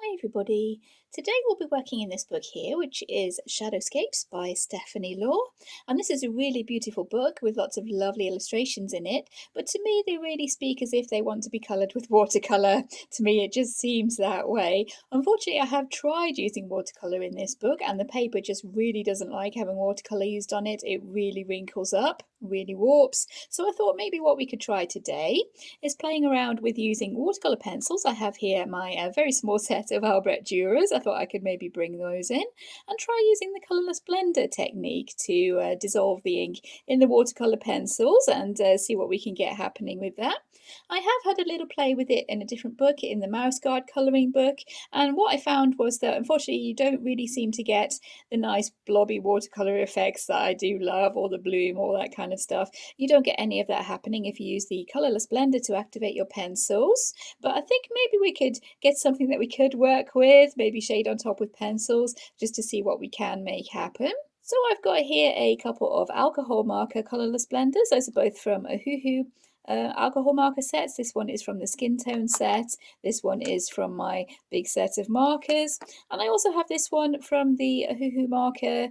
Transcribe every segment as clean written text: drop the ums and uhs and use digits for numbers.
Hi everybody. Today we'll be working in this book here, which is Shadowscapes by Stephanie Law. And this is a really beautiful book with lots of lovely illustrations in it. But to me, they really speak as if they want to be coloured with watercolour. To me, it just seems that way. Unfortunately, I have tried using watercolour in this book, and the paper just really doesn't like having watercolour used on it. It really wrinkles up, really warps. So I thought maybe what we could try today is playing around with using watercolour pencils. I have here my very small set of Albrecht Dürers. I thought I could maybe bring those in and try using the colourless blender technique to dissolve the ink in the watercolour pencils and see what we can get happening with that. I have had a little play with it in a different book, in the Mouse Guard colouring book, and what I found was that unfortunately you don't really seem to get the nice blobby watercolour effects that I do love, or the bloom, all that kind of stuff. You don't get any of that happening if you use the colourless blender to activate your pencils, but I think maybe we could get something that we could work with, maybe shade on top with pencils, just to see what we can make happen. So I've got here a couple of alcohol marker colourless blenders. Those are both from Ohuhu alcohol marker sets. This one is from the skin tone set. This one is from my big set of markers. And I also have this one from the Ohuhu marker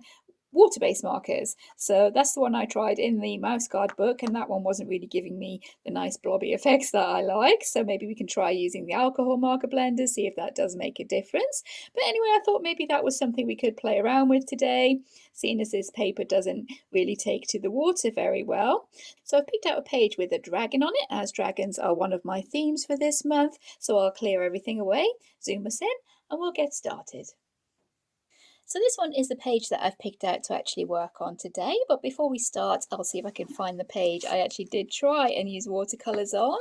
water-based markers. So that's the one I tried in the Mouse Guard book, and that one wasn't really giving me the nice blobby effects that I like. So maybe we can try using the alcohol marker blender, see if that does make a difference. But anyway, I thought maybe that was something we could play around with today, seeing as this paper doesn't really take to the water very well. So I've picked out a page with a dragon on it, as dragons are one of my themes for this month. So I'll clear everything away, zoom us in, and we'll get started. So this one is the page that I've picked out to actually work on today. But before we start, I'll see if I can find the page I actually did try and use watercolours on.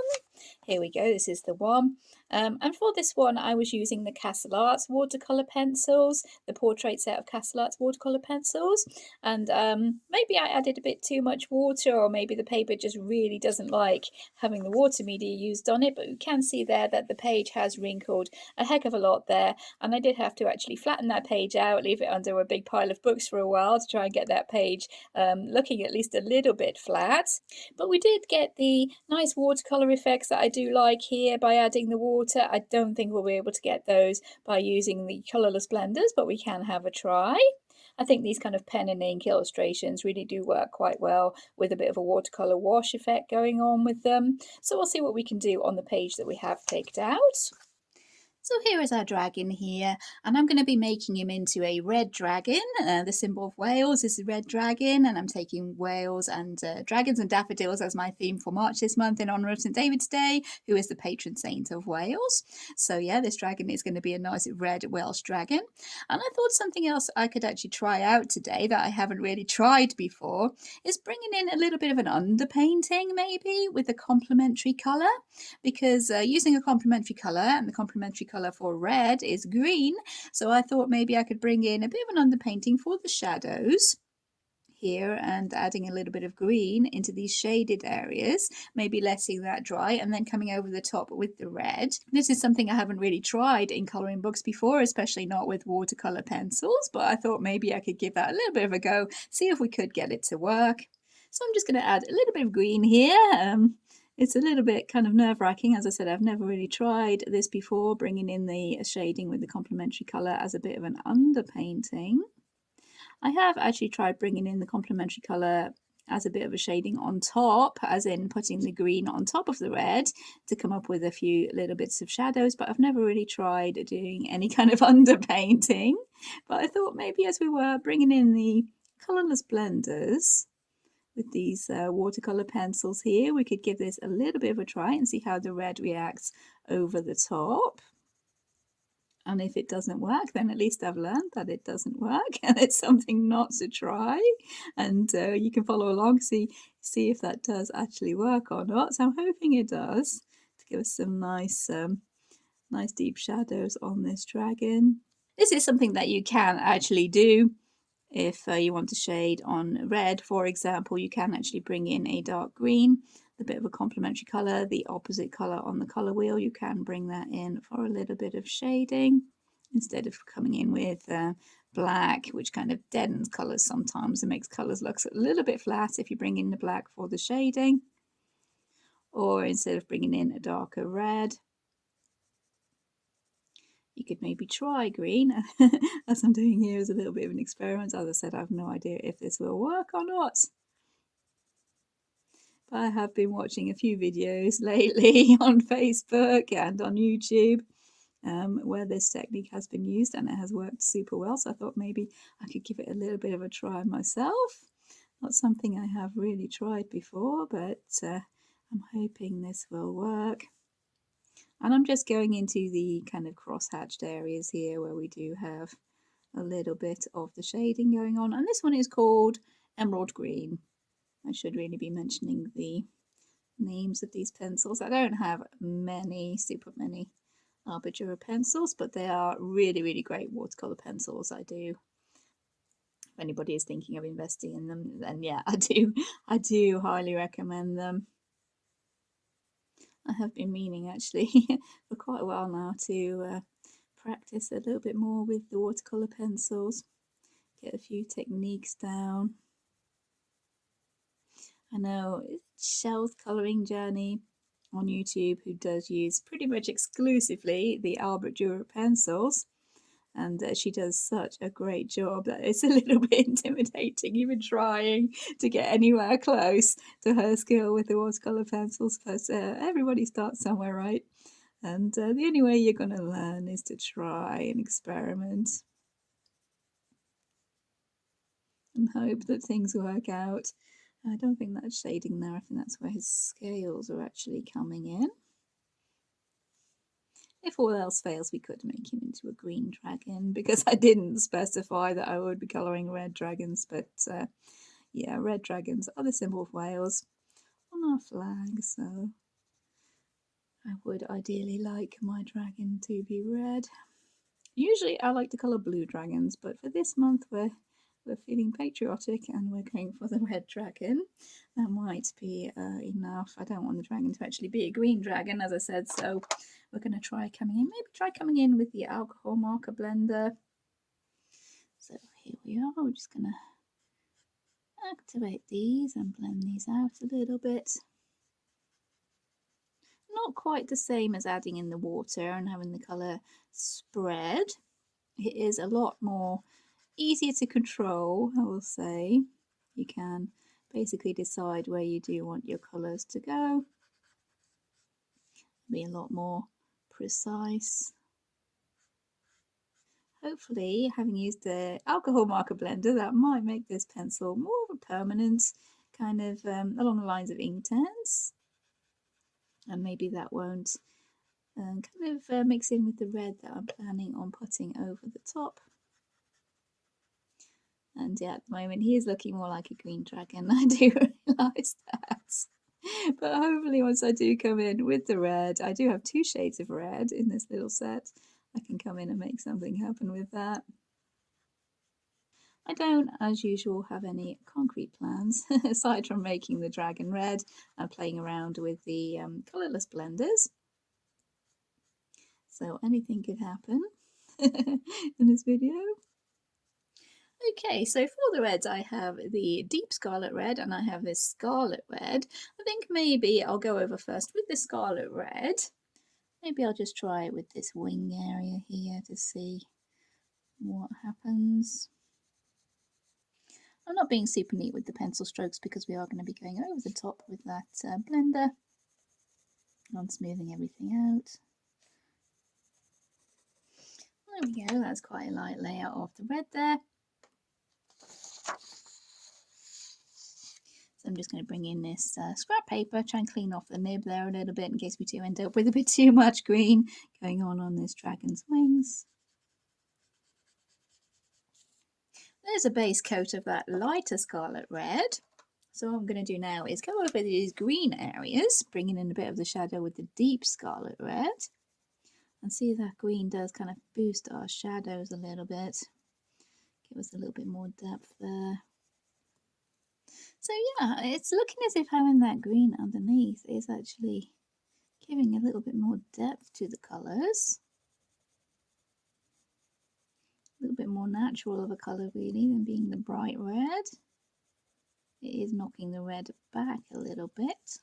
Here we go, this is the one. And for this one, I was using the Castle Arts watercolour pencils, the portrait set of Castle Arts watercolour pencils. And maybe I added a bit too much water, or maybe the paper just really doesn't like having the water media used on it. But you can see there that the page has wrinkled a heck of a lot there. And I did have to actually flatten that page out, leave it under a big pile of books for a while to try and get that page looking at least a little bit flat. But we did get the nice watercolour effects that I do like here by adding the water. I don't think we'll be able to get those by using the colourless blenders, but we can have a try. I think these kind of pen and ink illustrations really do work quite well with a bit of a watercolour wash effect going on with them. So we'll see what we can do on the page that we have picked out. So here is our dragon here, and I'm going to be making him into a red dragon. The symbol of Wales is the red dragon, and I'm taking Wales and dragons and daffodils as my theme for March this month in honour of St David's Day, who is the patron saint of Wales. So yeah, this dragon is going to be a nice red Welsh dragon. And I thought something else I could actually try out today that I haven't really tried before is bringing in a little bit of an underpainting maybe with a complementary colour, because using a complementary colour, and the complementary colour for red is green, so I thought maybe I could bring in a bit of an underpainting for the shadows here and adding a little bit of green into these shaded areas, maybe letting that dry and then coming over the top with the red. This is something I haven't really tried in colouring books before, especially not with watercolour pencils, but I thought maybe I could give that a little bit of a go, see if we could get it to work. So I'm just going to add a little bit of green here. It's a little bit kind of nerve-wracking. As I said, I've never really tried this before, bringing in the shading with the complementary colour as a bit of an underpainting. I have actually tried bringing in the complementary colour as a bit of a shading on top, as in putting the green on top of the red to come up with a few little bits of shadows, but I've never really tried doing any kind of underpainting. But I thought maybe as we were bringing in the colourless blenders, with these watercolour pencils here, we could give this a little bit of a try and see how the red reacts over the top. And if it doesn't work, then at least I've learned that it doesn't work and it's something not to try. And you can follow along, see if that does actually work or not. So I'm hoping it does, to give us some nice deep shadows on this dragon. This is something that you can actually do. If you want to shade on red, for example, you can actually bring in a dark green, a bit of a complementary colour, the opposite colour on the colour wheel. You can bring that in for a little bit of shading instead of coming in with black, which kind of deadens colours sometimes and makes colours look a little bit flat if you bring in the black for the shading. Or instead of bringing in a darker red, You could maybe try green, as I'm doing here as a little bit of an experiment. As I said, I have no idea if this will work or not. But I have been watching a few videos lately on Facebook and on YouTube where this technique has been used, and it has worked super well. So I thought maybe I could give it a little bit of a try myself. Not something I have really tried before, but I'm hoping this will work. And I'm just going into the kind of cross-hatched areas here where we do have a little bit of the shading going on. And this one is called Emerald Green. I should really be mentioning the names of these pencils. I don't have super many Arbor pencils, but they are really, really great watercolor pencils. I do. If anybody is thinking of investing in them, then yeah, I do highly recommend them. I have been meaning actually for quite a while now to practice a little bit more with the watercolor pencils, get a few techniques down. I know Shell's Colouring Journey on YouTube, who does use pretty much exclusively the Albert Dürer pencils, and she does such a great job that it's a little bit intimidating even trying to get anywhere close to her skill with the watercolor pencils, but everybody starts somewhere, right? And the only way you're going to learn is to try and experiment and hope that things work out. I don't think that's shading there. I think that's where his scales are actually coming in. If all else fails, we could make him into a green dragon, because I didn't specify that I would be colouring red dragons, but yeah, red dragons are the symbol of Wales on our flag, so I would ideally like my dragon to be red. Usually I like to colour blue dragons, but for this month we're feeling patriotic and we're going for the red dragon. That might be enough. I don't want the dragon to actually be a green dragon, as I said, so we're going to try coming in. Maybe try coming in with the alcohol marker blender. So here we are. We're just going to activate these and blend these out a little bit. Not quite the same as adding in the water and having the colour spread. It is a lot more easier to control, I will say. You can basically decide where you do want your colours to go. Be a lot more precise. Hopefully, having used the alcohol marker blender, that might make this pencil more of a permanent kind of along the lines of Inktense, and maybe that won't kind of mix in with the red that I'm planning on putting over the top. And yeah, at the moment he is looking more like a green dragon. I do realise that. But hopefully once I do come in with the red, I do have 2 shades of red in this little set. I can come in and make something happen with that. I don't, as usual, have any concrete plans aside from making the dragon red and playing around with the colourless blenders. So anything could happen in this video. Okay, so for the reds I have the deep scarlet red and I have this scarlet red. I think maybe I'll go over first with the scarlet red. Maybe I'll just try it with this wing area here to see what happens. I'm not being super neat with the pencil strokes because we are going to be going over the top with that blender and smoothing everything out. There we go, that's quite a light layout of the red there. So I'm just going to bring in this scrap paper, try and clean off the nib there a little bit in case we do end up with a bit too much green going on this dragon's wings. There's a base coat of that lighter scarlet red. So what I'm going to do now is go over these green areas, bringing in a bit of the shadow with the deep scarlet red. And see if that green does kind of boost our shadows a little bit. Give us a little bit more depth there. So yeah, it's looking as if having that green underneath is actually giving a little bit more depth to the colours. A little bit more natural of a colour really than being the bright red. It is knocking the red back a little bit.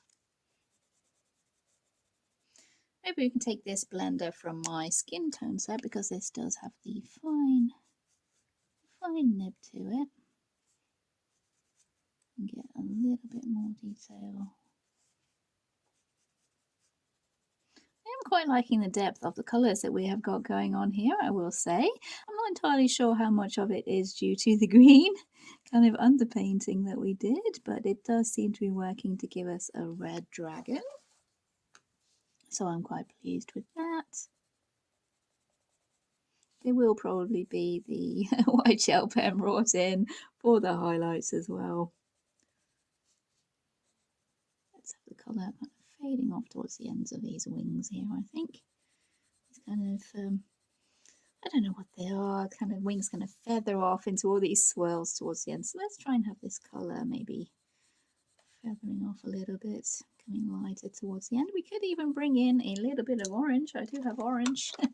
Maybe we can take this blender from my skin tone set, because this does have the fine nib to it, and get a little bit more detail. I'm quite liking the depth of the colours that we have got going on here, I will say. I'm not entirely sure how much of it is due to the green kind of underpainting that we did, but it does seem to be working to give us a red dragon. So I'm quite pleased with that. There will probably be the white gel pen brought in for the highlights as well. Let's have the colour kind of fading off towards the ends of these wings here, I think. It's kind of, I don't know what they are, kind of wings kind of feather off into all these swirls towards the end. So let's try and have this colour maybe feathering off a little bit, coming lighter towards the end. We could even bring in a little bit of orange. I do have orange to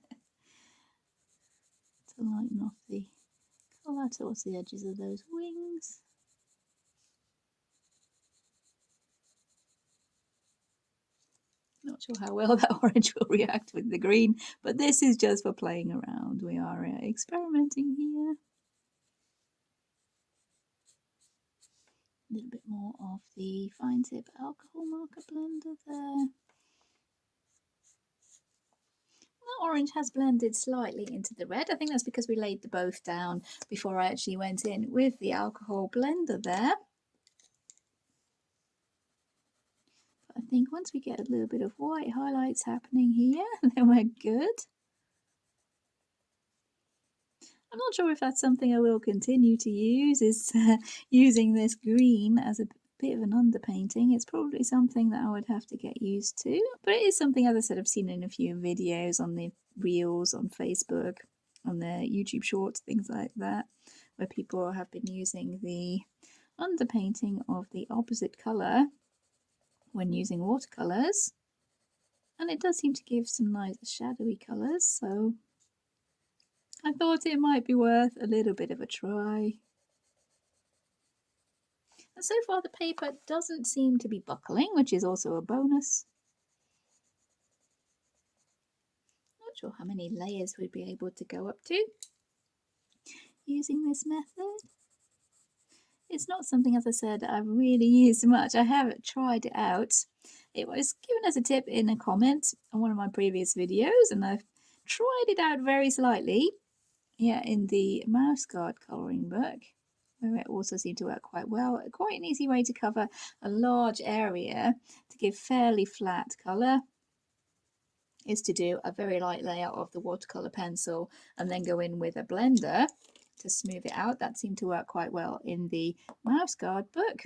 lighten off the colour towards the edges of those wings. Not sure how well that orange will react with the green, but this is just for playing around. We are experimenting here. A little bit more of the fine tip alcohol marker blender there. The orange has blended slightly into the red. I think that's because we laid the both down before I actually went in with the alcohol blender there. But I think once we get a little bit of white highlights happening here, then we're good. I'm not sure if that's something I will continue to use, is using this green as a bit of an underpainting. It's probably something that I would have to get used to, but it is something, as I said, I've seen in a few videos on the reels on Facebook, on the YouTube shorts, things like that, where people have been using the underpainting of the opposite colour when using watercolours, and it does seem to give some nice shadowy colours, so I thought it might be worth a little bit of a try. And so far the paper doesn't seem to be buckling, which is also a bonus. Not sure how many layers we'd be able to go up to using this method. It's not something, as I said, I've really used much. I have tried it out. It was given as a tip in a comment on one of my previous videos, and I've tried it out very slightly. Yeah, in the mouse guard colouring book, where it also seemed to work quite well. Quite an easy way to cover a large area to give fairly flat colour is to do a very light layer of the watercolour pencil and then go in with a blender to smooth it out. That seemed to work quite well in the mouse guard book.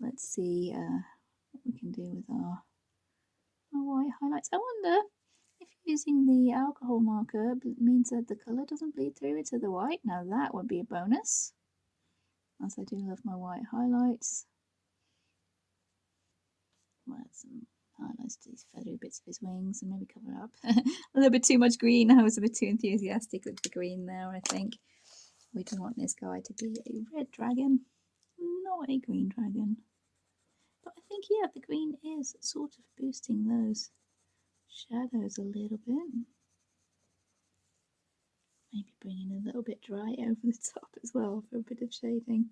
Let's see what we can do with our white highlights. I wonder if using the alcohol marker means that the colour doesn't bleed through into the white. Now that would be a bonus, as I do love my white highlights. We'll add some highlights to these feathery bits of his wings and maybe cover up a little bit too much green. I was a bit too enthusiastic with the green there, I think. We don't want this guy to be a red dragon, not a green dragon. But I think, yeah, the green is sort of boosting those shadows a little bit. Maybe bringing a little bit dry over the top as well for a bit of shading.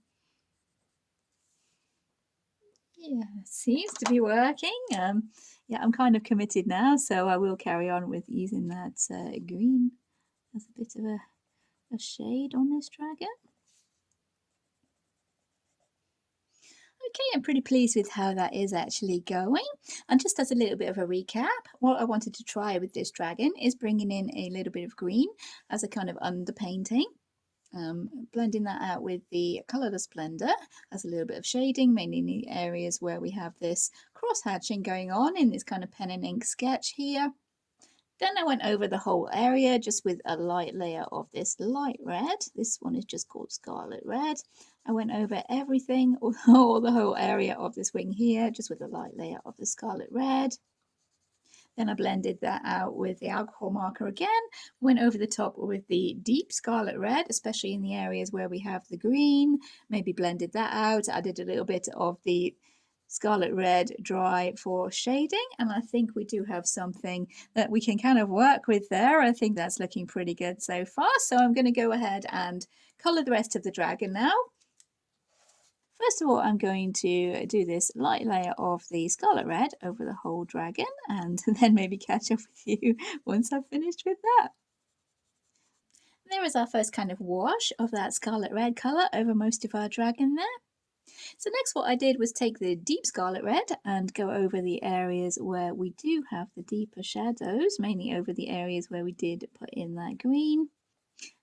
Yeah, seems to be working. Yeah, I'm kind of committed now, so I will carry on with using that green as a bit of a shade on this dragon. Okay, I'm pretty pleased with how that is actually going. And just as a little bit of a recap, what I wanted to try with this dragon is bringing in a little bit of green as a kind of underpainting. Blending that out with the Colourless blender as a little bit of shading, mainly in the areas where we have this cross hatching going on in this kind of pen and ink sketch here. Then I went over the whole area just with a light layer of this light red. This one is just called Scarlet Red. I went over everything, or the whole area of this wing here, just with a light layer of the Scarlet Red. Then I blended that out with the alcohol marker again, went over the top with the deep Scarlet Red, especially in the areas where we have the green, maybe blended that out, added a little bit of the Scarlet Red dry for shading, and I think we do have something that we can kind of work with there. I think that's looking pretty good so far, so I'm going to go ahead and colour the rest of the dragon now. First of all, I'm going to do this light layer of the Scarlet Red over the whole dragon, and then maybe catch up with you once I've finished with that. There is our first kind of wash of that Scarlet Red colour over most of our dragon there. So next what I did was take the deep Scarlet Red and go over the areas where we do have the deeper shadows, mainly over the areas where we did put in that green.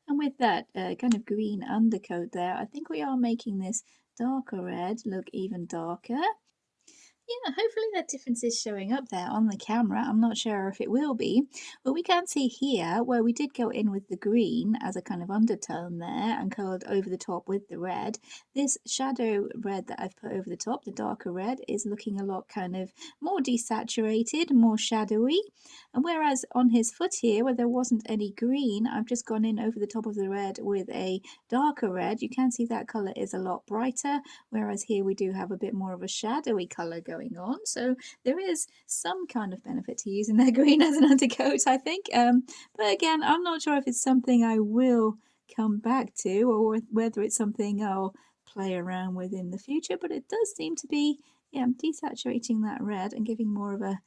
And with that kind of green undercoat there, I think we are making this darker red look even darker. Yeah, hopefully that difference is showing up there on the camera. I'm not sure if it will be, but we can see here where we did go in with the green as a kind of undertone there and coloured over the top with the red. This shadow red that I've put over the top, the darker red, is looking a lot kind of more desaturated, more shadowy. And whereas on his foot here, where there wasn't any green, I've just gone in over the top of the red with a darker red. You can see that colour is a lot brighter, whereas here we do have a bit more of a shadowy colour going on. So there is some kind of benefit to using that green as an undercoat, I think. But again, I'm not sure if it's something I will come back to or whether it's something I'll play around with in the future, but it does seem to be, yeah, desaturating that red and giving more of a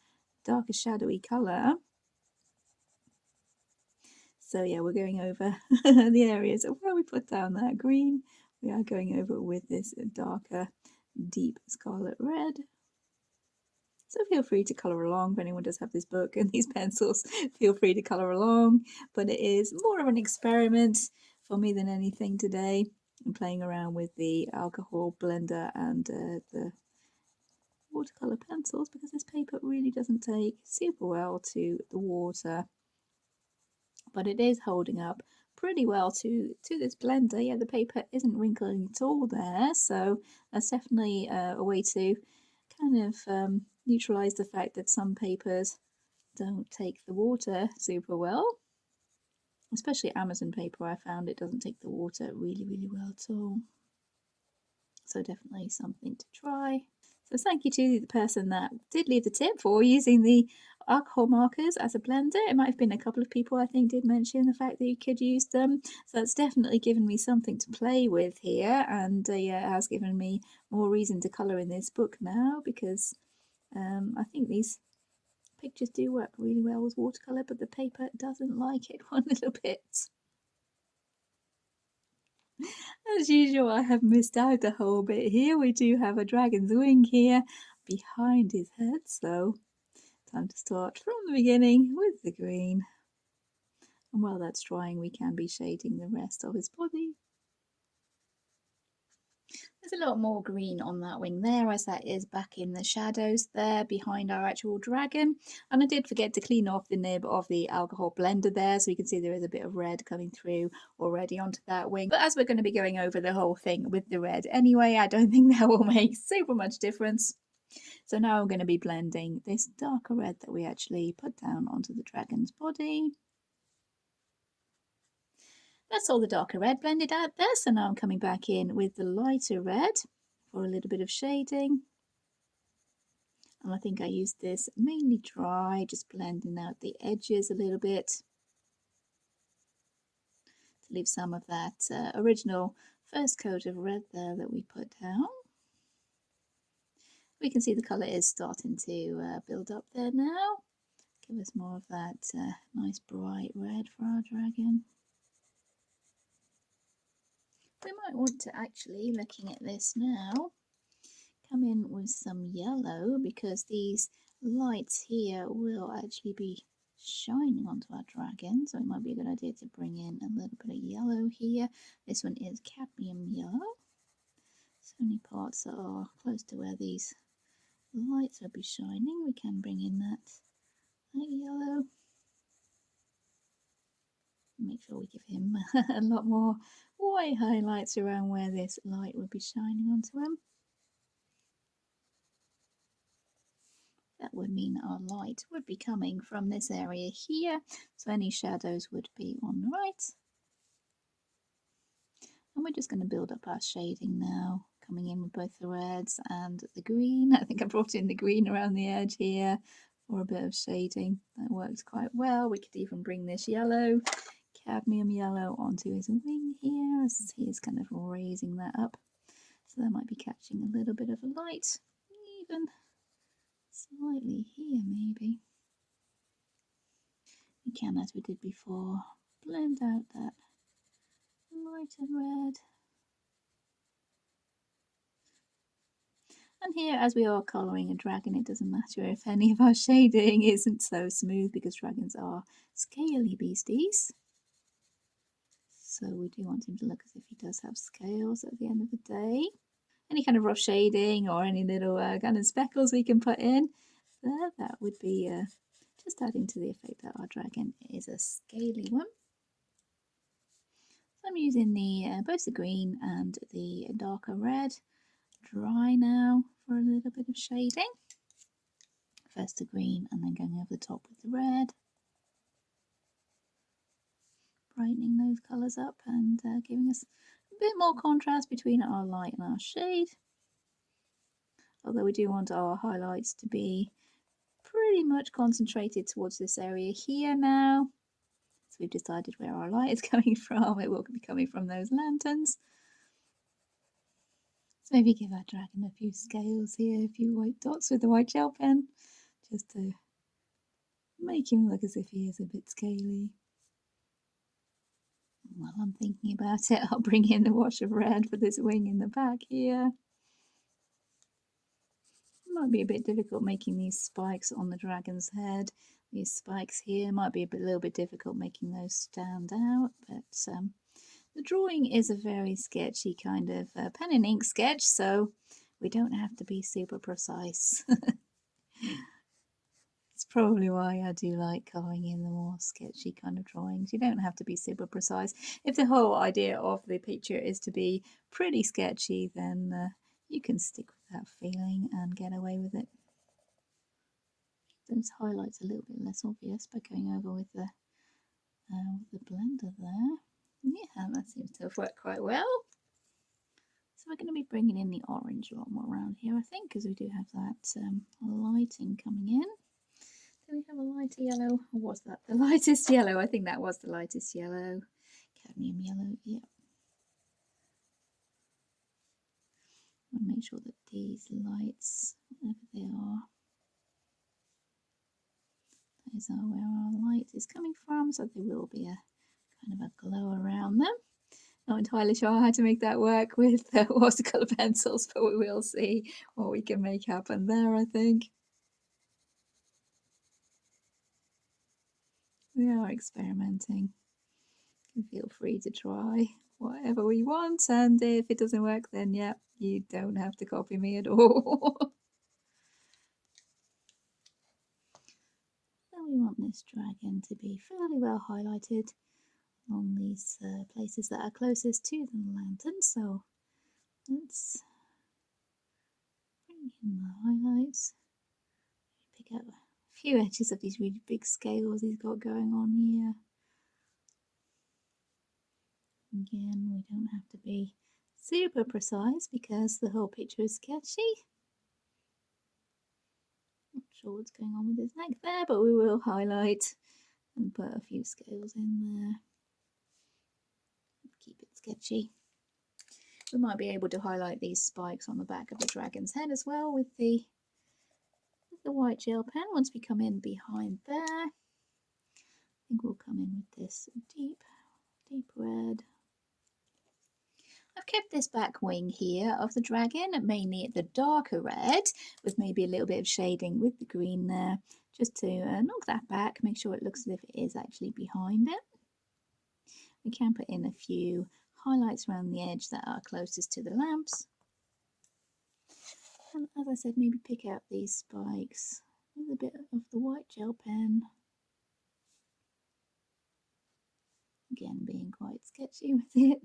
darker shadowy colour. So yeah, we're going over the areas of where we put down that green. We are going over with this darker, deep scarlet red. So feel free to colour along if anyone does have this book and these pencils. Feel free to colour along, but it is more of an experiment for me than anything today. I'm playing around with the alcohol blender and the watercolour pencils because this paper really doesn't take super well to the water. But it is holding up pretty well to this blender. Yeah, the paper isn't wrinkling at all there, so that's definitely a way to kind of neutralize the fact that some papers don't take the water super well. Especially Amazon paper, I found it doesn't take the water really well at all. So definitely something to try. So thank you to the person that did leave the tip for using the alcohol markers as a blender. It might have been a couple of people I think did mention the fact that you could use them. So that's definitely given me something to play with here, and yeah, it has given me more reason to colour in this book now because I think these pictures do work really well with watercolour, but the paper doesn't like it one little bit. As usual, I have missed out a whole bit here. We do have a dragon's wing here behind his head, so time to start from the beginning with the green. And while that's drying, we can be shading the rest of his body. There's a lot more green on that wing there, as that is back in the shadows there behind our actual dragon. And I did forget to clean off the nib of the alcohol blender there, so you can see there is a bit of red coming through already onto that wing. But as we're going to be going over the whole thing with the red anyway, I don't think that will make super much difference. So now I'm going to be blending this darker red that we actually put down onto the dragon's body. That's all the darker red blended out there, so now I'm coming back in with the lighter red for a little bit of shading. And I think I used this mainly dry, just blending out the edges a little bit to leave some of that original first coat of red there that we put down. We can see the colour is starting to build up there now. Give us more of that nice bright red for our dragon. We might want to actually, looking at this now, come in with some yellow because these lights here will actually be shining onto our dragon, so it might be a good idea to bring in a little bit of yellow here. This one is cadmium yellow, so any parts that are close to where these lights will be shining, we can bring in that yellow. Make sure we give him a lot more white highlights around where this light would be shining onto him. That would mean our light would be coming from this area here, so any shadows would be on the right. And we're just going to build up our shading now, coming in with both the reds and the green. I think I brought in the green around the edge here for a bit of shading. That worked quite well. We could even bring this yellow, cadmium yellow, onto his wing here as he's kind of raising that up. So that might be catching a little bit of a light, even slightly here maybe. We can, as we did before, blend out that lighter red. And here, as we are colouring a dragon, it doesn't matter if any of our shading isn't so smooth because dragons are scaly beasties. So we do want him to look as if he does have scales at the end of the day. Any kind of rough shading or any little kind of speckles we can put in there, that would be just adding to the effect that our dragon is a scaly one. So I'm using the both the green and the darker red. Dry now for a little bit of shading. First the green and then going over the top with the red. Brightening those colours up and giving us a bit more contrast between our light and our shade. Although we do want our highlights to be pretty much concentrated towards this area here now. So we've decided where our light is coming from. It will be coming from those lanterns. So maybe give our dragon a few scales here, a few white dots with the white gel pen, just to make him look as if he is a bit scaly. While I'm thinking about it, I'll bring in the wash of red for this wing in the back here. It might be a bit difficult making these spikes on the dragon's head. These spikes here might be a little bit difficult making those stand out, but the drawing is a very sketchy kind of pen and ink sketch, so we don't have to be super precise. It's probably why I do like colouring in the more sketchy kind of drawings. You don't have to be super precise. If the whole idea of the picture is to be pretty sketchy, then you can stick with that feeling and get away with it. Those highlights a little bit less obvious by going over with the blender there. Yeah, that seems to have worked quite well. So we're going to be bringing in the orange a lot more around here, I think, because we do have that lighting coming in. Do we have a lighter yellow? Or was that the lightest yellow? I think that was the lightest yellow. Cadmium yellow, yeah. I want to make sure that these lights, whatever they are, those are where our light is coming from, so there will be a kind of a glow around them. Not entirely sure how to make that work with watercolour pencils, but we will see what we can make happen there, I think. We are experimenting. You can feel free to try whatever we want, and if it doesn't work, then yeah, you don't have to copy me at all. So we want this dragon to be fairly well highlighted along these places that are closest to the lantern, so let's bring in the highlights. Pick out a few edges of these really big scales he's got going on here. Again, we don't have to be super precise because the whole picture is sketchy. Not sure what's going on with his neck there, but we will highlight and put a few scales in there. Keep it sketchy. We might be able to highlight these spikes on the back of the dragon's head as well with the white gel pen once we come in behind there. I think we'll come in with this deep red. I've kept this back wing here of the dragon mainly the darker red with maybe a little bit of shading with the green there, just to knock that back, make sure it looks as if it is actually behind it. We can put in a few highlights around the edge that are closest to the lamps. And as I said, maybe pick out these spikes with a bit of the white gel pen. Again, being quite sketchy with it.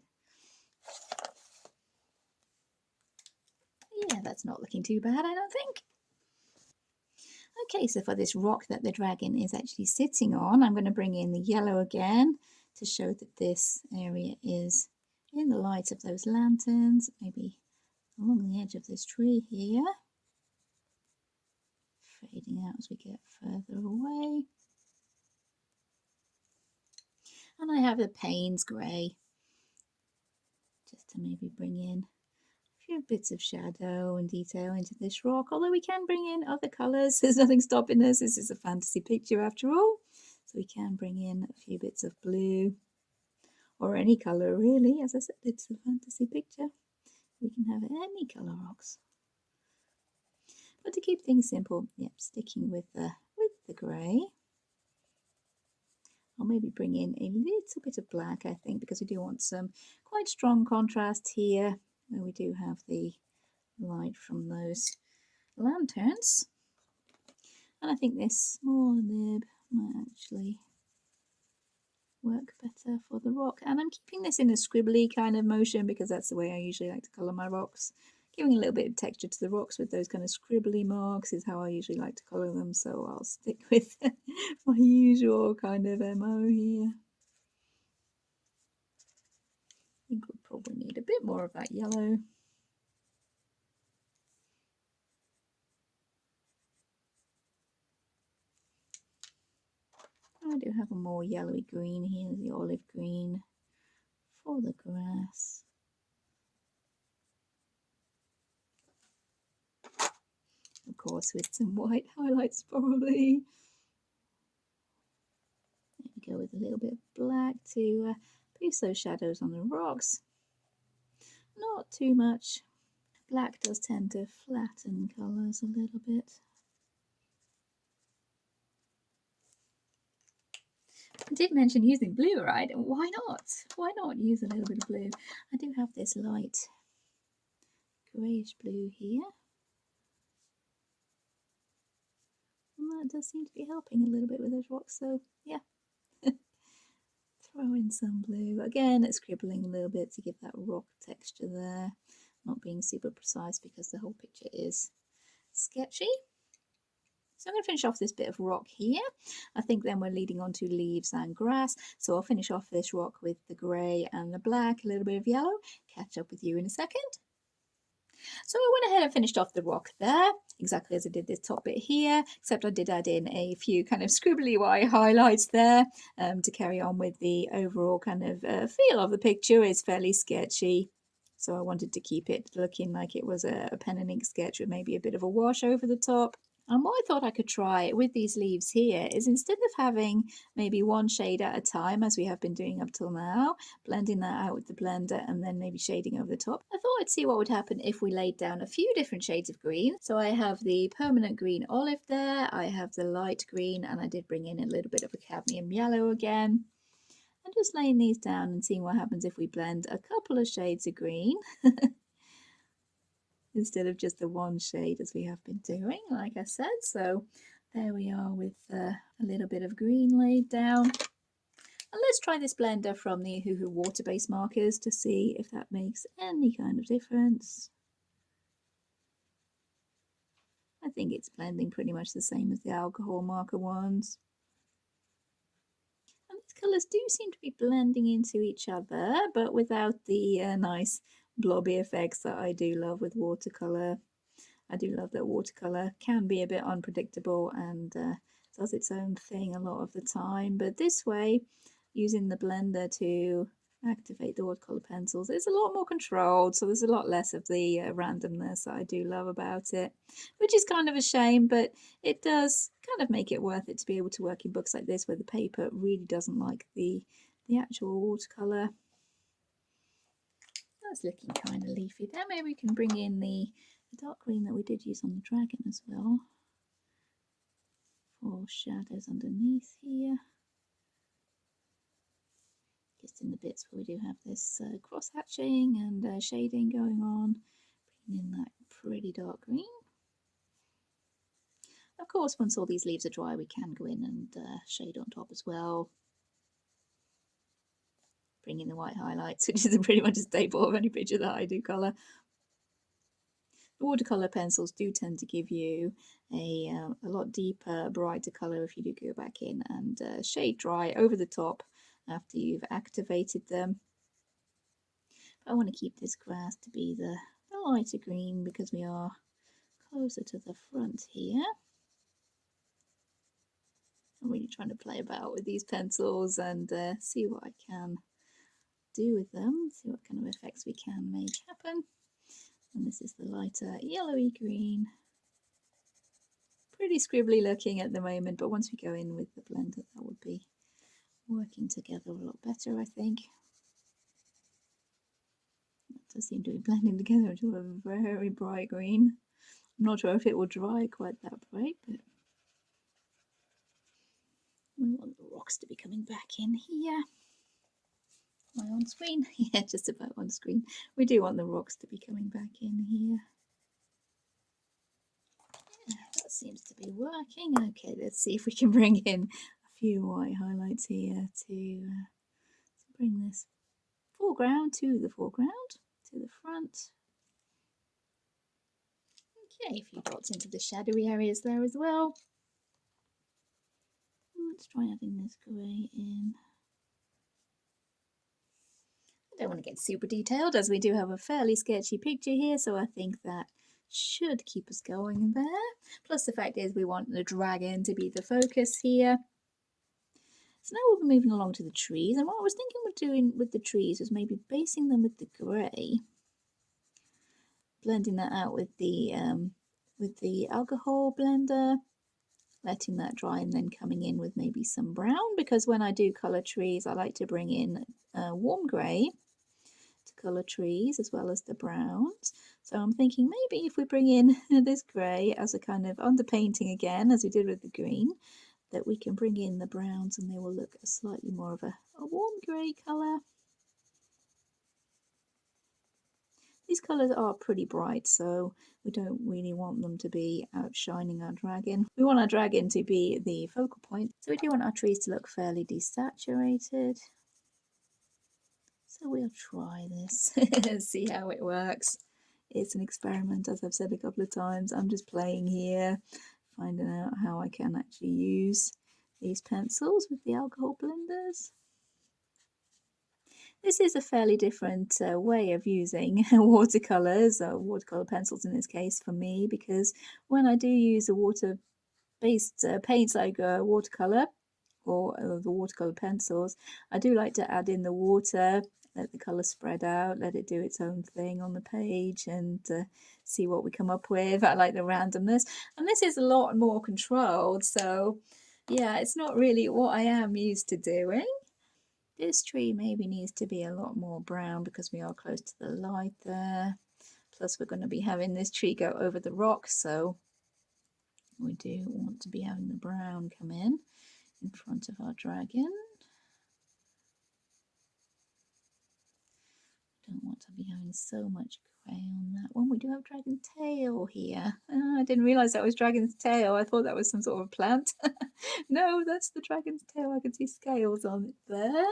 Yeah, that's not looking too bad, I don't think. Okay, so for this rock that the dragon is actually sitting on, I'm going to bring in the yellow again to show that this area is in the light of those lanterns. Maybe along the edge of this tree here, fading out as we get further away. And I have the Payne's grey, just to maybe bring in a few bits of shadow and detail into this rock, although we can bring in other colours. There's nothing stopping us. This is a fantasy picture after all, so we can bring in a few bits of blue, or any colour really. As I said, it's a fantasy picture. We can have any colour rocks. But to keep things simple, yep, sticking with the grey. I'll maybe bring in a little bit of black, I think, because we do want some quite strong contrast here, where we do have the light from those lanterns. And I think this small nib might actually work better for the rock. And I'm keeping this in a scribbly kind of motion because that's the way I usually like to colour my rocks. Giving a little bit of texture to the rocks with those kind of scribbly marks is how I usually like to colour them, so I'll stick with my usual kind of MO here. I think we'll probably need a bit more of that yellow. I do have a more yellowy green here, the olive green for the grass. Of course, with some white highlights probably. Maybe go with a little bit of black to boost those shadows on the rocks. Not too much. Black does tend to flatten colours a little bit. I did mention using blue, right? Why not? Why not use a little bit of blue? I do have this light greyish blue here. And that does seem to be helping a little bit with those rocks, so yeah. Throw in some blue. Again, it's scribbling a little bit to give that rock texture there. Not being super precise because the whole picture is sketchy. So I'm going to finish off this bit of rock here. I think then we're leading on to leaves and grass. So I'll finish off this rock with the grey and the black, a little bit of yellow. Catch up with you in a second. So I went ahead and finished off the rock there, exactly as I did this top bit here, except I did add in a few kind of scribbly white highlights there to carry on with the overall kind of feel of the picture. It's fairly sketchy. So I wanted to keep it looking like it was a pen and ink sketch with maybe a bit of a wash over the top. And what I thought I could try with these leaves here is, instead of having maybe one shade at a time, as we have been doing up till now, blending that out with the blender and then maybe shading over the top, I thought I'd see what would happen if we laid down a few different shades of green. So I have the permanent green olive there, I have the light green, and I did bring in a little bit of a cadmium yellow again. And just laying these down and seeing what happens if we blend a couple of shades of green instead of just the one shade as we have been doing, like I said. So there we are with a little bit of green laid down. And let's try this blender from the Hoo Hoo water-based markers to see if that makes any kind of difference. I think it's blending pretty much the same as the alcohol marker ones. And these colours do seem to be blending into each other, but without the nice blobby effects that I do love with watercolour. I do love that watercolour can be a bit unpredictable and does its own thing a lot of the time, but this way, using the blender to activate the watercolour pencils, it's a lot more controlled, so there's a lot less of the randomness that I do love about it, which is kind of a shame, but it does kind of make it worth it to be able to work in books like this where the paper really doesn't like the actual watercolour. That's looking kind of leafy there. Maybe we can bring in the dark green that we did use on the dragon as well for shadows underneath here. Just in the bits where we do have this cross hatching and shading going on, bringing in that pretty dark green. Of course, once all these leaves are dry, we can go in and shade on top as well. Bring in the white highlights, which is pretty much a staple of any picture that I do colour. The watercolour pencils do tend to give you a lot deeper, brighter colour if you do go back in and shade dry over the top after you've activated them. But I want to keep this grass to be the lighter green because we are closer to the front here. I'm really trying to play about with these pencils and see what I can do with them, see what kind of effects we can make happen. And this is the lighter yellowy green. Pretty scribbly looking at the moment, but once we go in with the blender, that would be working together a lot better, I think. That does seem to be blending together into a very bright green. I'm not sure if it will dry quite that bright, but we want the rocks to be coming back in here. Am I on screen? Yeah, just about on screen. We do want the rocks to be coming back in here. Yeah, that seems to be working. Okay, let's see if we can bring in a few white highlights here to bring this foreground to the foreground, to the front. Okay, a few dots into the shadowy areas there as well. Let's try adding this grey in. I don't want to get super detailed as we do have a fairly sketchy picture here, so I think that should keep us going there. Plus the fact is we want the dragon to be the focus here. So now we'll be moving along to the trees, and what I was thinking of doing with the trees was maybe basing them with the grey, blending that out with the alcohol blender, letting that dry, and then coming in with maybe some brown, because when I do colour trees I like to bring in warm grey to colour trees as well as the browns. So I'm thinking maybe if we bring in this grey as a kind of underpainting again, as we did with the green, that we can bring in the browns and they will look slightly more of a warm grey colour. These colours are pretty bright, so we don't really want them to be outshining our dragon. We want our dragon to be the focal point, so we do want our trees to look fairly desaturated. So we'll try this, see how it works. It's an experiment, as I've said a couple of times. I'm just playing here, finding out how I can actually use these pencils with the alcohol blenders. This is a fairly different way of using watercolours, or watercolour pencils in this case for me, because when I do use a water-based paints like watercolour or the watercolour pencils, I do like to add in the water, let the colour spread out, let it do its own thing on the page and see what we come up with. I like the randomness, and this is a lot more controlled, so yeah, it's not really what I am used to doing. This tree maybe needs to be a lot more brown because we are close to the light there. Plus we're going to be having this tree go over the rock, so we do want to be having the brown come in front of our dragon. Don't want to be having so much grey on that one. We do have dragon tail here. I didn't realise that was dragon's tail. I thought that was some sort of plant. No, that's the dragon's tail. I can see scales on it there.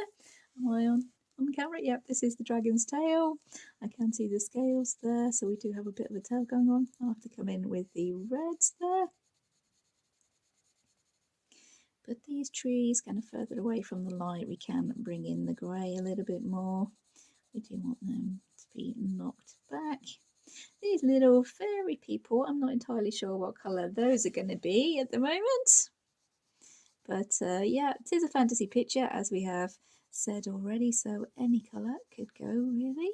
Am I on the camera? Yep, this is the dragon's tail. I can see the scales there, so we do have a bit of a tail going on. I'll have to come in with the reds there. But these trees kind of further away from the light, we can bring in the grey a little bit more. We do want them to be knocked back. These little fairy people, I'm not entirely sure what colour those are going to be at the moment. But yeah, it is a fantasy picture, as we have said already, so any colour could go really.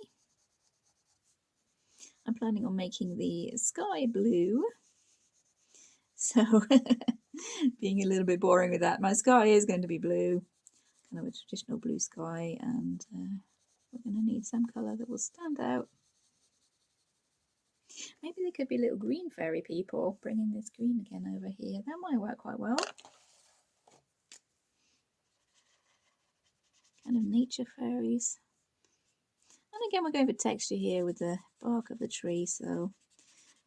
I'm planning on making the sky blue, so being a little bit boring with that. My sky is going to be blue, kind of a traditional blue sky, and we're going to need some colour that will stand out. Maybe they could be little green fairy people, bringing this green again over here. That might work quite well. Kind of nature fairies. And again, we're going for texture here with the bark of the tree, so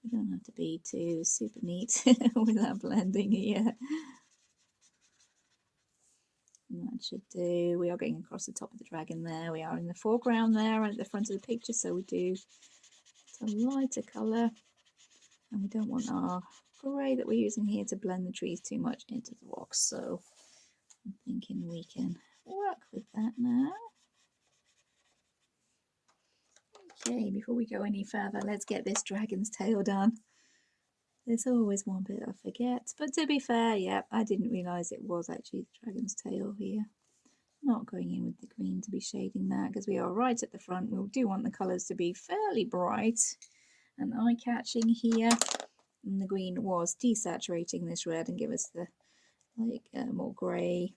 we don't have to be too super neat with that blending here. And that should do. We are getting across the top of the dragon there. We are in the foreground there at the front of the picture, so we do a lighter colour. And we don't want our grey that we're using here to blend the trees too much into the rocks, so I'm thinking we can work with that now. Okay, before we go any further, let's get this dragon's tail done. There's always one bit I forget, but to be fair, yeah, I didn't realise it was actually the dragon's tail here. Not going in with the green to be shading that because we are right at the front. We do want the colours to be fairly bright and eye-catching here. And the green was desaturating this red and give us the more grey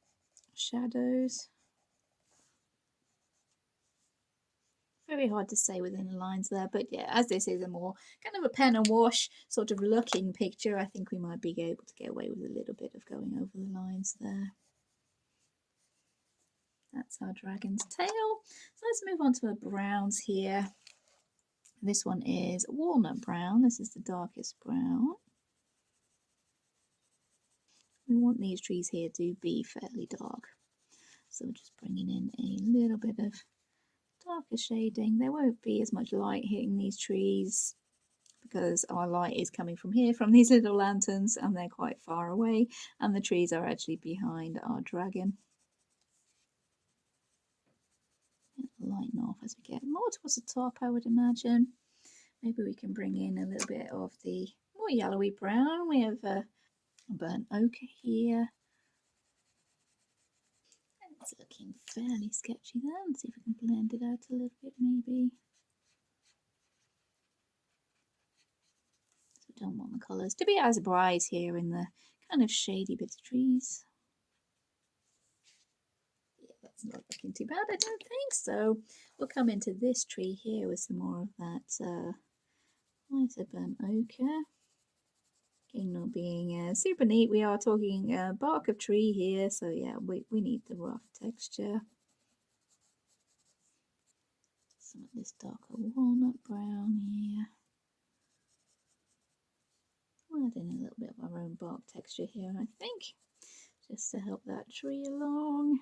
shadows. Very hard to say within the lines there, but yeah, as this is a more kind of a pen and wash sort of looking picture, I think we might be able to get away with a little bit of going over the lines there. That's our dragon's tail. So let's move on to the browns here. This one is walnut brown. This is the darkest brown. We want these trees here to be fairly dark. So we're just bringing in a little bit of darker shading. There won't be as much light hitting these trees because our light is coming from here, from these little lanterns, and they're quite far away, and the trees are actually behind our dragon. Lighten off as we get more towards the top, I would imagine. Maybe we can bring in a little bit of the more yellowy brown. We have a burnt ochre here. It's looking fairly sketchy there. Let's see if we can blend it out a little bit, maybe. So we don't want the colours to be as bright here in the kind of shady bits of trees. Yeah, that's not looking too bad, I don't think. So we'll come into this tree here with some more of that lighter burnt ochre. Again, not being super neat, we are talking bark of tree here, so yeah, we need the rough texture. Some of this darker walnut brown here. We'll add in a little bit of our own bark texture here, I think, just to help that tree along.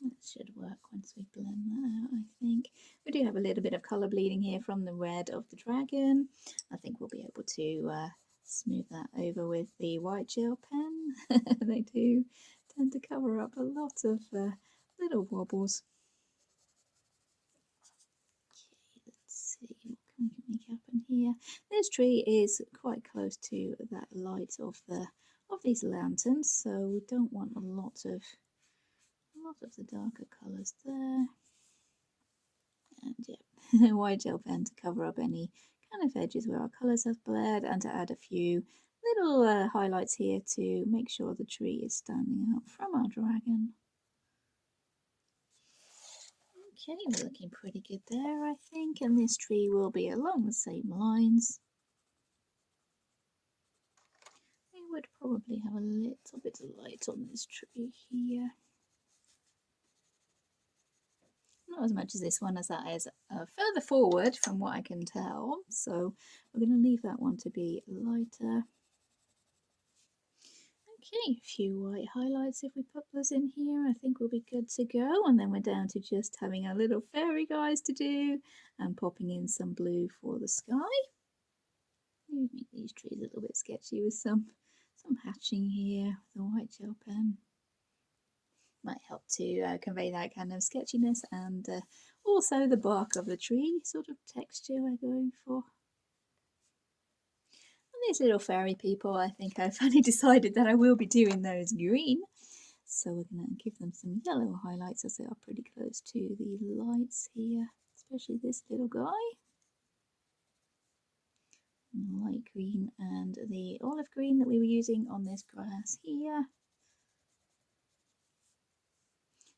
That should work once we blend that out, I think. We do have a little bit of colour bleeding here from the red of the dragon. I think we'll be able to smooth that over with the white gel pen. They do tend to cover up a lot of little wobbles. Okay, let's see what can we make happen here. This tree is quite close to that light of these lanterns, so we don't want a lot of the darker colours there. And yeah, white gel pen to cover up any kind of edges where our colours have bled, and to add a few little highlights here to make sure the tree is standing out from our dragon. Okay, we're looking pretty good there, I think, and this tree will be along the same lines. We would probably have a little bit of light on this tree here. Not as much as this one, as that is further forward from what I can tell, so we're going to leave that one to be lighter. Okay, a few white highlights if we put those in here, I think we'll be good to go, and then we're down to just having our little fairy guys to do and popping in some blue for the sky. Maybe make these trees a little bit sketchy with some hatching here with the white gel pen. Might help to convey that kind of sketchiness, and also the bark of the tree sort of texture we're going for. And these little fairy people, I think I've finally decided that I will be doing those green. So we're going to give them some yellow highlights as they are pretty close to the lights here, especially this little guy. Light green and the olive green that we were using on this grass here.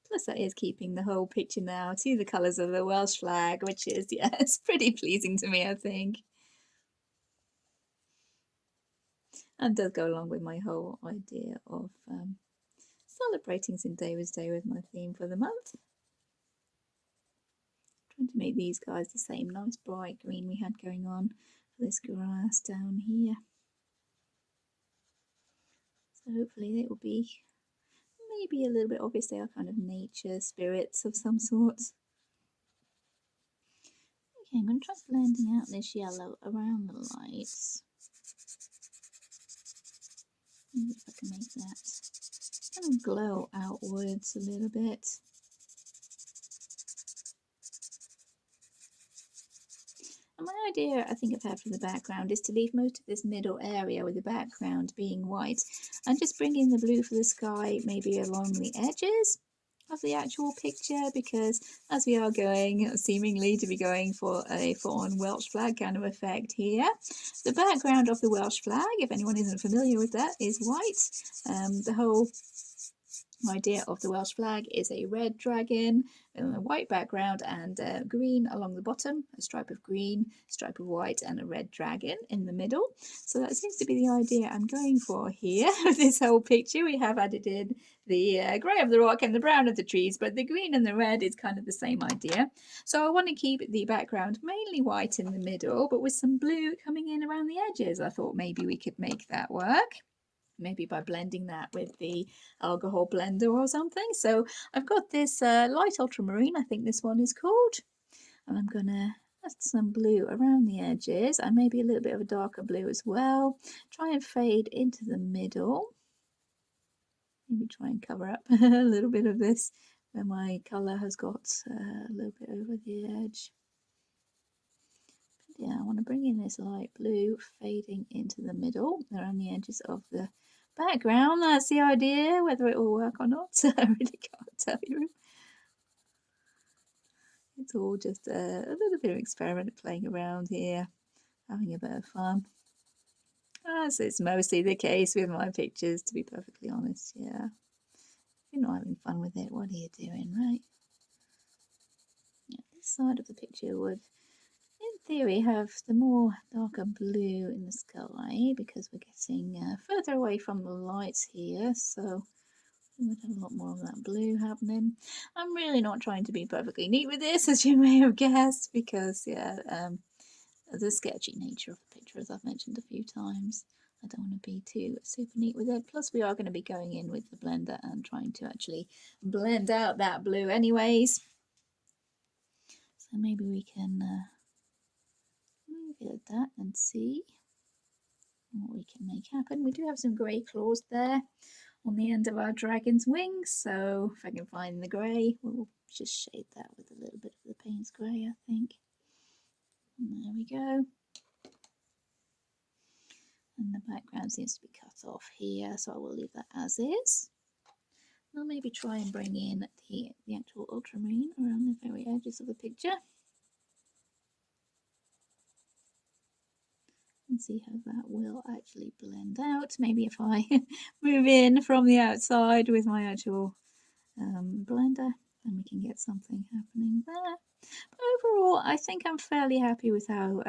Plus that is keeping the whole picture now to the colours of the Welsh flag, which is, yeah, it's pretty pleasing to me, I think. And does go along with my whole idea of celebrating St David's Day with my theme for the month. Trying to make these guys the same nice bright green we had going on for this grass down here. So hopefully it will be maybe a little bit obvious they are kind of nature spirits of some sort. Okay, I'm going to try blending out this yellow around the lights. Maybe if I can make that kind of glow outwards a little bit. idea I think I've had for the background is to leave most of this middle area with the background being white and just bring in the blue for the sky, maybe along the edges of the actual picture, because as we are going seemingly to be going for a full-on Welsh flag kind of effect here, the background of the Welsh flag, if anyone isn't familiar with that, is white. The whole idea of the Welsh flag is a red dragon on a white background and green along the bottom, a stripe of green, stripe of white, and a red dragon in the middle. So that seems to be the idea I'm going for here with this whole picture. We have added in the grey of the rock and the brown of the trees, but the green and the red is kind of the same idea. So I want to keep the background mainly white in the middle, but with some blue coming in around the edges. I thought maybe we could make that work, maybe by blending that with the alcohol blender or something. So I've got this light ultramarine, I think this one is called, and I'm gonna add some blue around the edges and maybe a little bit of a darker blue as well. Try and fade into the middle, maybe try and cover up a little bit of this where my colour has got a little bit over the edge. Yeah, I want to bring in this light blue fading into the middle around the edges of the background. That's the idea. Whether it will work or not, I really can't tell you. It's all just a little bit of experiment, playing around here, having a bit of fun. As it's mostly the case with my pictures, to be perfectly honest. Yeah, if you're not having fun with it, what are you doing, right? Yeah, this side of the picture would, in theory, have the more darker blue in the sky, because we're getting further away from the lights here, so we would have a lot more of that blue happening. I'm really not trying to be perfectly neat with this, as you may have guessed, because the sketchy nature of the picture, as I've mentioned a few times. I don't want to be too super neat with it. Plus we are going to be going in with the blender and trying to actually blend out that blue anyways. So maybe we can look at that and see what we can make happen. We do have some grey claws there on the end of our dragon's wings, so if I can find the grey, we'll just shade that with a little bit of the Payne's grey, I think. And there we go. And the background seems to be cut off here, so I will leave that as is. I'll maybe try and bring in the actual ultramarine around the very edges of the picture and see how that will actually blend out. Maybe if I move in from the outside with my actual blender, then we can get something happening there. But overall, I think I'm fairly happy with how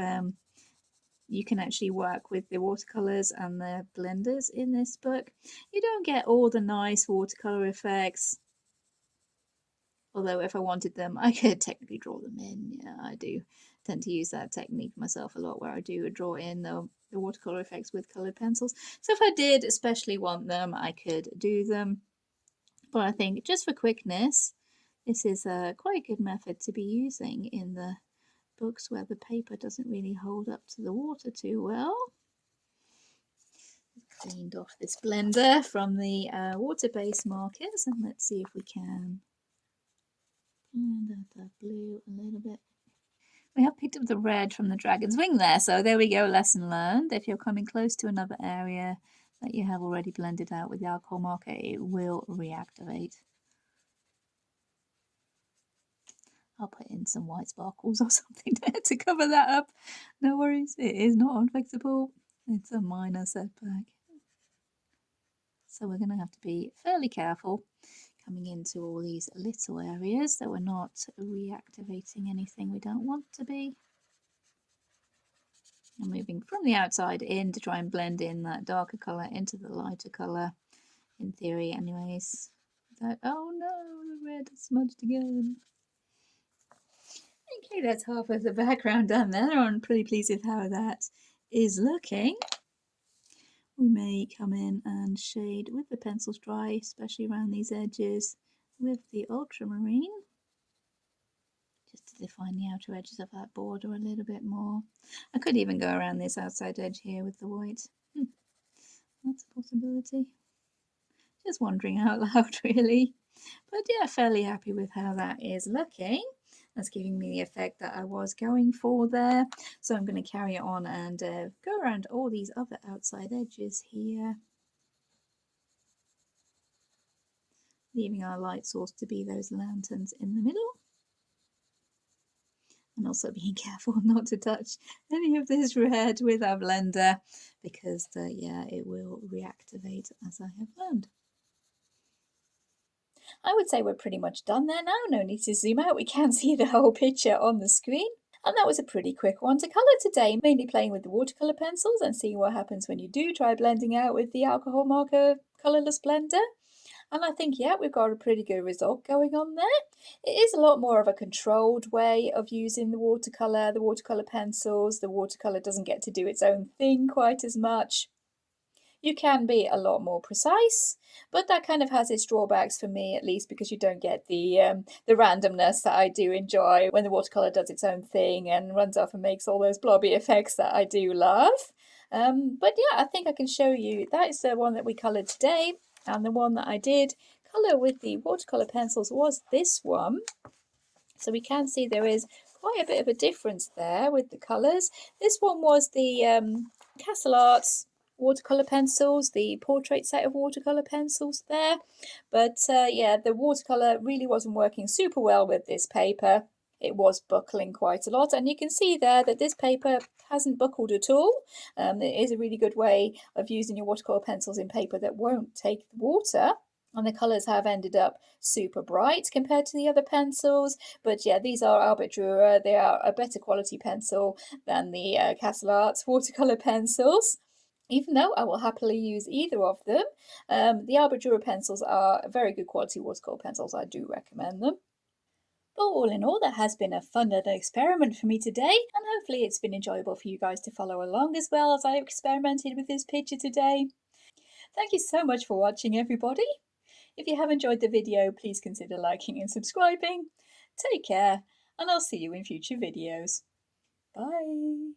you can actually work with the watercolours and the blenders in this book. You don't get all the nice watercolour effects, although if I wanted them, I could technically draw them in. Yeah, I do tend to use that technique myself a lot, where I do draw in the watercolour effects with coloured pencils. So if I did especially want them, I could do them. But I think just for quickness, this is quite a good method to be using in the books where the paper doesn't really hold up to the water too well. Cleaned off this blender from the water-based markers, and let's see if we can blend out that blue a little bit. We have picked up the red from the dragon's wing there, so there we go, lesson learned. If you're coming close to another area that you have already blended out with the alcohol marker, it will reactivate. I'll put in some white sparkles or something there to cover that up. No worries, it is not unfixable. It's a minor setback. So we're going to have to be fairly careful coming into all these little areas that we're not reactivating anything we don't want to be. And moving from the outside in to try and blend in that darker colour into the lighter colour, in theory anyways. Without, oh no, the red is smudged again. Okay, that's half of the background done there. I'm pretty pleased with how that is looking. We may come in and shade with the pencils dry, especially around these edges, with the ultramarine, just to define the outer edges of that border a little bit more. I could even go around this outside edge here with the white. That's a possibility. Just wondering out loud, really. But yeah, fairly happy with how that is looking. That's giving me the effect that I was going for there. So I'm going to carry it on and go around all these other outside edges here, leaving our light source to be those lanterns in the middle. And also being careful not to touch any of this red with our blender, because yeah, it will reactivate, as I have learned. I would say we're pretty much done there now. No need to zoom out. We can see the whole picture on the screen. And that was a pretty quick one to colour today, mainly playing with the watercolour pencils and seeing what happens when you do try blending out with the alcohol marker colourless blender. And I think, yeah, we've got a pretty good result going on there. It is a lot more of a controlled way of using the watercolour pencils. The watercolour doesn't get to do its own thing quite as much. You can be a lot more precise, but that kind of has its drawbacks for me, at least, because you don't get the randomness that I do enjoy when the watercolor does its own thing and runs off and makes all those blobby effects that I do love. But yeah, I think I can show you. That is the one that we colored today, and the one that I did color with the watercolor pencils was this one. So we can see there is quite a bit of a difference there with the colours. This one was the Castle Arts watercolour pencils, the portrait set of watercolour pencils there. But yeah, the watercolour really wasn't working super well with this paper. It was buckling quite a lot, and you can see there that this paper hasn't buckled at all. It is a really good way of using your watercolour pencils in paper that won't take the water. And the colours have ended up super bright compared to the other pencils. But yeah, these are Albert They are a better quality pencil than the Castle Arts watercolour pencils, even though I will happily use either of them. The Albert pencils are very good quality watercolour pencils. I do recommend them. But all in all, that has been a fun little experiment for me today, and hopefully it's been enjoyable for you guys to follow along as well as I experimented with this picture today. Thank you so much for watching, everybody. If you have enjoyed the video, please consider liking and subscribing. Take care, and I'll see you in future videos. Bye.